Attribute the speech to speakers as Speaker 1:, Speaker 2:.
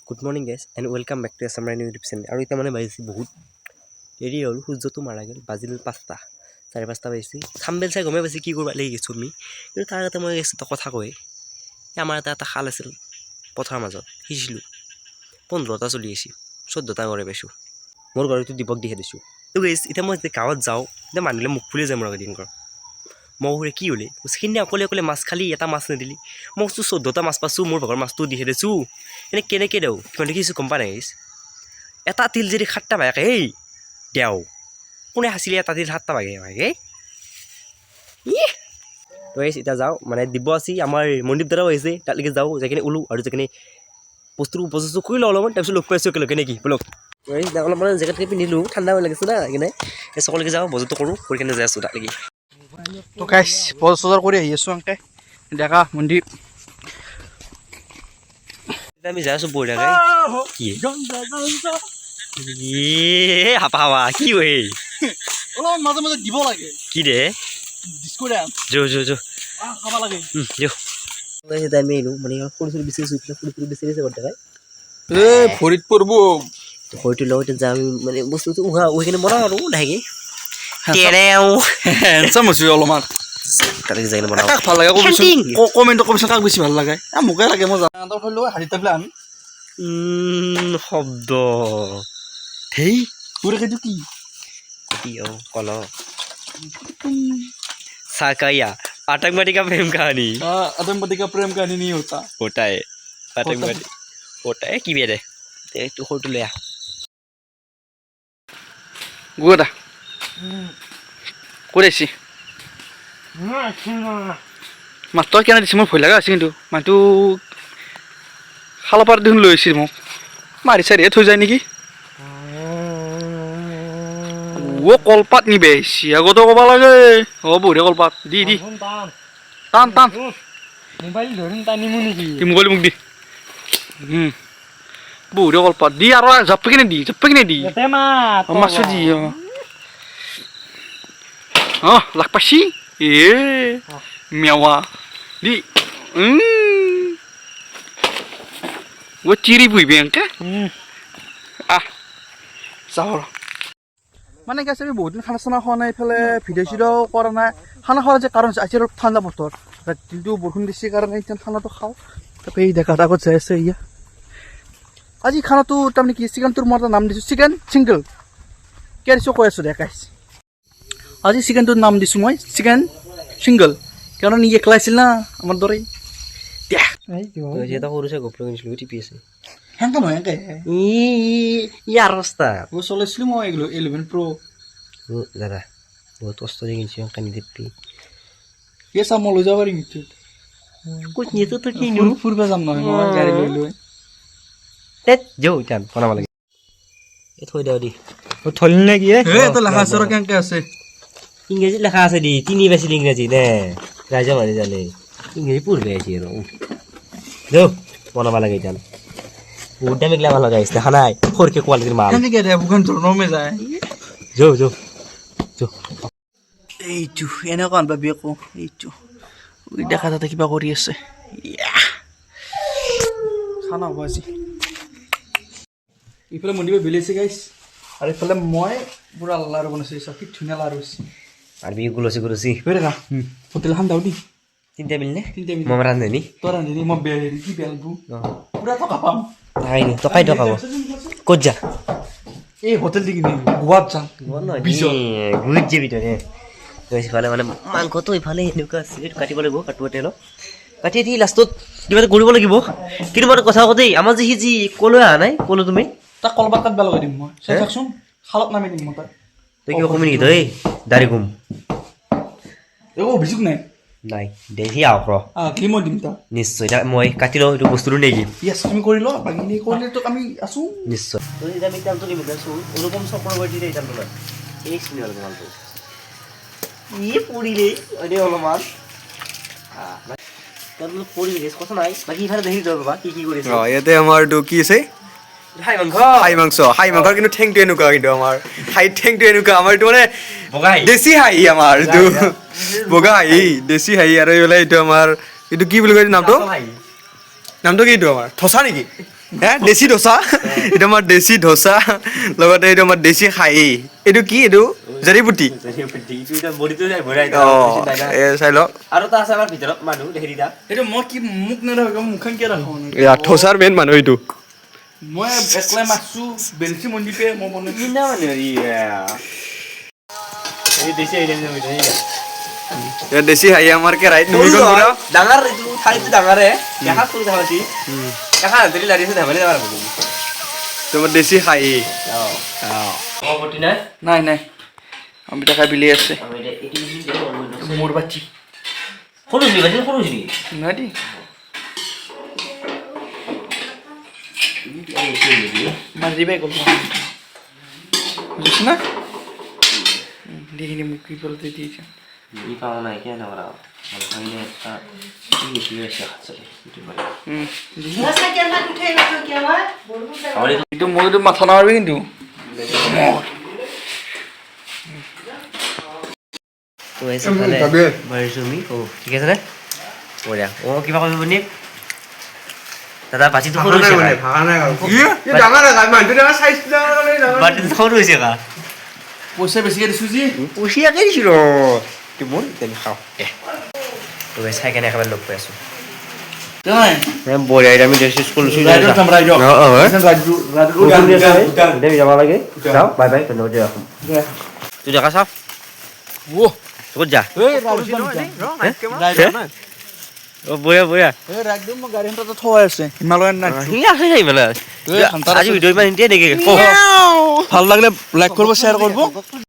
Speaker 1: Good morning guys and welcome back to এছামাৰ YouTube channel. আৰু এতিয়া মানে বাজিছে বহুত দেৰি হ'ল, সূৰ্যটো মাৰা গ'ল, বাজিল 5টা 4:30 বাজিছে। থাম্বেল চাই গমেই পাইছে কি কৰিব লাগি গৈছোঁ আমি। কিন্তু তাৰ এটা মই এটা কথা কৈ আমাৰ এটা খাল আছিল পথাৰৰ মাজত, সিঁচিছিলোঁ 15টা চলি আহিছে, 14টা ঘৰে পাইছোঁ। মোৰ ঘৰটো দীপক দিহে দিছোঁ। তো গাইজ এতিয়া মই যেতিয়া গাঁৱত যাওঁ এতিয়া মানুহে মুখ ফুলি যায় মোৰ আগত দিনকৰ। মই সুৰে কি হ'লে সিদিনা অকলে অকলে মাছ খালি, এটা মাছ নিদিলি। মই কৈছোঁ 14টা মাছ পাইছোঁ, মোৰ ভাগৰ মাছটো দিহে দিছোঁ। এনে কেনেকৈ দেওঁ কিমান দেখিছোঁ গম পা নাই গাইজ। এটা তিল যদি 7টা ভাগে এই দেও কোনে সাঁচিলে এটা তিল 7টা ভাগে ভাগে তো গাইজ এতিয়া যাওঁ মানে দিব আছি আমাৰ মনদীপ দাদাও আহিছে, তালৈকে যাওঁ, যাই কিনে ওলোঁ আৰু যাই কিনে বস্তুটো উপস্থিত কৰি লওঁ অলপমান, তাৰপিছত লগ পাইছোঁ একেলগে নেকি বলক। অলপ মানে জেকেটকে পিন্ধিলোঁ, ঠাণ্ডা লাগিছে না সেইকাৰণে এই চকলৈকে যাওঁ, বজাৰটো কৰোঁ, কৰি কিনে যাই আছোঁ তালৈকে।
Speaker 2: তো গাইছ বজাৰ কৰি আহি আছোঁ আংকে ডেকা মন্দিৰ।
Speaker 1: আমি যাই আছোঁ বঢ়িয়াকৈ। কি হাপা হাৱা কি ঐ
Speaker 2: অলপ মাজে মাজে দিব লাগে
Speaker 1: কি দে যো যো যো
Speaker 2: খাব লাগে।
Speaker 1: যো আমি আহিলোঁ মানে সৰু সৰু বিচাৰিছোঁ, সৰু সৰু বিচাৰিছে গোটেই
Speaker 2: ভৰিত পৰিব
Speaker 1: সৰুটো লওঁ, এতিয়া যাম মানে বস্তুটো উহাই কিনে বনাওঁ আৰু লাহেকৈ
Speaker 2: অলপমান
Speaker 1: তালৈকে যাই কিনে বনাওঁ।
Speaker 2: কাক ভাল লাগে কমেণ্টত কবিচোন, কাক বেছি ভাল লাগে? মোকে লাগে, মই জানো হাৰি টেবলে আন
Speaker 1: শব্দ ধেই
Speaker 2: তোৰ সেইটো কি
Speaker 1: কি কল साकाया आतंकवादी का प्रेम कहानी।
Speaker 2: आतंकवादी का प्रेम कहानी नहीं होता
Speaker 1: है आतंकवादी होता है कि बेरे तू होटल ले आ
Speaker 2: गुदा কৰেছি মাত্ৰ কেনে দিছে, মোৰ ভয় লগা আছে কিন্তু মানুহটো খালৰ পাৰ দেখোন লৈ আহিছিল, মোক মাৰি চাৰিহে থৈ যায় নেকি। কলপাত নিবে আহিছি, আগতে ক'ব লাগে বঢ়িয়া কলপাত দি দি টান টান মোবাইল ধৰিম টানিমো নেকি, মোবাইল মোক দি বঢ়িয়া কলপাত দি আৰু জাপি কিনে দি মাছো দি লাগ পাইছি মেৱা দি চিৰি পুহিবি এনেকে যাওঁ। মানে কি আছে, আমি বহুত দিন খানা চানা খোৱা নাই, এইফালে ভিডিঅ' চিডিঅ' কৰা নাই। খানা খোৱাৰ যে কাৰণ আজি অলপ ঠাণ্ডা বতৰ, দিনটো বৰষুণ দিছে কাৰণে এতিয়া ঠাণ্ডাটো খাওঁ। তাৰপৰা এই ডেকাত আগত যাই আছে ইয়া। আজি খানাটো তাৰমানে কি চিকেনটোৰ মই এটা নাম দিছোঁ চিকেন চিংগল। কিয় দিছোঁ কৈ আছোঁ ডেকাইছ। আজি চিকেনটোৰ নাম দিছোঁ মই চিকেন চিংগল, কাৰণ ই একলা আছিল না আমাৰ দৰে।
Speaker 1: এটা সৰু চাই গোপ্ৰ কিনিছিলোঁ টিপি আছে
Speaker 2: সেনেকৈ নহয়, সেনেকৈ
Speaker 1: ইয়াৰ ৰাস্তা
Speaker 2: চলাইছিলোঁ মই 11 Pro
Speaker 1: দাদা বহুত কষ্ট দি কিনিছোঁ কানি টিপি
Speaker 2: এই চাম মই লৈ যাব পাৰিম নেকি?
Speaker 1: ক'ত নিয়ে তো কিনো
Speaker 2: ফুৰিব যাম নহয় মই গাড়ী লৈ লৈ
Speaker 1: যৌ এতিয়া বনাব লাগে থৈ দিওঁ দি
Speaker 2: থলি নে কি লেখা আছে কেনেকৈ আছে
Speaker 1: ইংৰাজীত লেখা আছে দি 3 পাইছিল ইংৰাজী নে ৰাইজা মাৰি জানে ইংৰাজী পঢ়িব আহিছে আৰু যৌ বনাব লাগে এতিয়া বহুত দামী গিলা ভাল লগাইছে দেখা নাই সৰকে কোৱালিটিৰ মাল যৌ যৌ যৌ
Speaker 2: এইটো এনেকুৱা আনবাবি আকৌ এইটো দেখা তাতে কিবা কৰি আছে খানা হ'ব আজি। ইফালে মন্দিৰ বেলিছে গাইছ, আৰু ইফালে মই পুৰা লাৰু বনাইছোঁ, কি ধুনীয়া লাৰু হৈছে।
Speaker 1: আৰু বিহু গুলচি গুলচি
Speaker 2: দেখা হোটেল এখন দাও দি
Speaker 1: 3টা মিলনে মই ৰান্ধনি
Speaker 2: তই ৰান্ধনি মই বেল হেৰি কি বেলবো পুৰা টকা পাম।
Speaker 1: টকাই টকাব ক'ত যা
Speaker 2: এই হোটেল দি কিনি গোৱাত যাম
Speaker 1: গুৰিত যাবি তই ইফালে মানে মাংসটো ইফালে এনেকুৱা কাটিব লাগিব, কাটোতে অলপ কাটি দি লাষ্টত কিবা এটা কৰিব লাগিব। কিন্তু মই কথা আকৌ দেই আমাৰ সি যি ক'লৈ অহা নাই ক'লো তুমি
Speaker 2: তাক কলপাত কাটবা লগাই দিম মই, চাওকচোন খালত নামি দিম মই তাক।
Speaker 1: তই কিবা কমি নেকি তই দাড়ি ঘুম
Speaker 2: একো অভিযোগ নাই
Speaker 1: নাই দেখি আহক ৰ
Speaker 2: কি মই দিম তাক
Speaker 1: নিশ্চয়। এতিয়া মই কাটি লওঁ এইটো বস্তুটো নেকি
Speaker 2: য়েছ তুমি কৰি ল, বাকীখিনি কৰিলে তোক আমি আছোঁ
Speaker 1: নিশ্চয়। তই যেতিয়া আমি তেলটো নিব আছোঁ অনুপম চক্ৰৱৰ্তী এই তেলটো লয় এই চিনি হ'ল মালটো ই পৰিলে অলপমান পৰিলে কথা নাই। বাকী ইফালে দেখি যাব বাবা কি কৰিছে
Speaker 3: ইয়াতে আমাৰটো কি আছে হাঁহ মাংস কিন্তু ঠেংটো এনেকুৱা, কিন্তু আমাৰ ঠেংটো এনেকুৱা, আমাৰ এইটো মানে দেশী হাঁহি, আমাৰ এইটো বগা হাঁহি দেশী হাঁহি। আৰু এইফালে এইটো আমাৰ এইটো কি বুলি কয় নামটো কি এইটো আমাৰ থচা নেকি দেশী ধোচা এইটো আমাৰ দেশী ধোচা লগতে এইটো আমাৰ দেশী খাই এইটো কি এইটো জাৰিপুটি চাই লওক
Speaker 1: আৰু এটা আছে আমাৰ ভিতৰত মানুহ হেৰি দা
Speaker 2: এইটো মই কি মোক নেৰাখো মুখখন কিয় ৰাখো
Speaker 3: ধোচাৰ মেইন মানুহ এইটো
Speaker 2: মই একলাই মাছো বেলচি মন্দিপে মই বনাই
Speaker 1: কিনা মানুহ এই দেশী আইটেম
Speaker 3: দেশী খাই আমাৰ কেৰাহীত নুগুৰি গ'ল পুৰা
Speaker 1: ডাঙৰ এইটো ঠাইটো ডাঙৰে দেখা সৰু ধামাচি দেখা ধৰি লাৰিছে ধেমালি যাবাৰ বুলি
Speaker 3: তোমাৰ দেশী খাই
Speaker 1: অপত্তি নাই
Speaker 2: নাই নাই আমি দেখা বিলি আছে
Speaker 1: আমি এইটো
Speaker 2: মোৰ বাচ্চি
Speaker 1: সৰু নি বাজি সৰু নি
Speaker 2: নাই দি মাৰিবে গ'ল বুজিছ না দেখিনি মোক কি বলতে দিয়েছে
Speaker 1: ই পাও নাই কেন নকৰা ভালখানে এটা কি কি আছে খাচলে এইটো বলে
Speaker 2: এইটো মই তো মাথা নামাৰিবি কিন্তু
Speaker 1: তো এসে ভালে মাৰিছো আমি ও ঠিক আছে নে বঢ়িয়া ও কিবা কৰিব নি দাদা বাচিটো সৰু হৈছে
Speaker 3: ভাগা নাই ডাঙৰ মানুহটো চাইজ
Speaker 1: বাচিটো সৰু হৈছে কা
Speaker 2: পইচা বেছিকে দিছো যি
Speaker 1: পুষিয়াকে দিছিল মোৰ তেল খাওঁ তো চাই কেনে একেবাৰে লগ পাই আছো
Speaker 2: নাই
Speaker 1: বঢ়িয়া আমি ড্ৰেছ স্কুল
Speaker 2: ৰাইডৰ কাম ৰাইডৰ
Speaker 1: যাব লাগে যাওঁ বাই বাই ধন্যবাদ ৰাখোঁ তুই দেখা চাওঁ
Speaker 2: ও
Speaker 1: ক'ত যা
Speaker 2: এই ৰাইডৰ
Speaker 1: অ বঢ়িয়া বঢ়িয়া
Speaker 2: এই ৰাইডৰ মই গাড়ী হঠাতে থোৱা আছে হিমালয়ান নাই
Speaker 1: সি আছে এইফালে আজি ভিডিঅ' ইমান নিদিয়ে নেকি
Speaker 2: ভাল লাগিলে লাইক কৰিব শ্বেয়াৰ কৰিব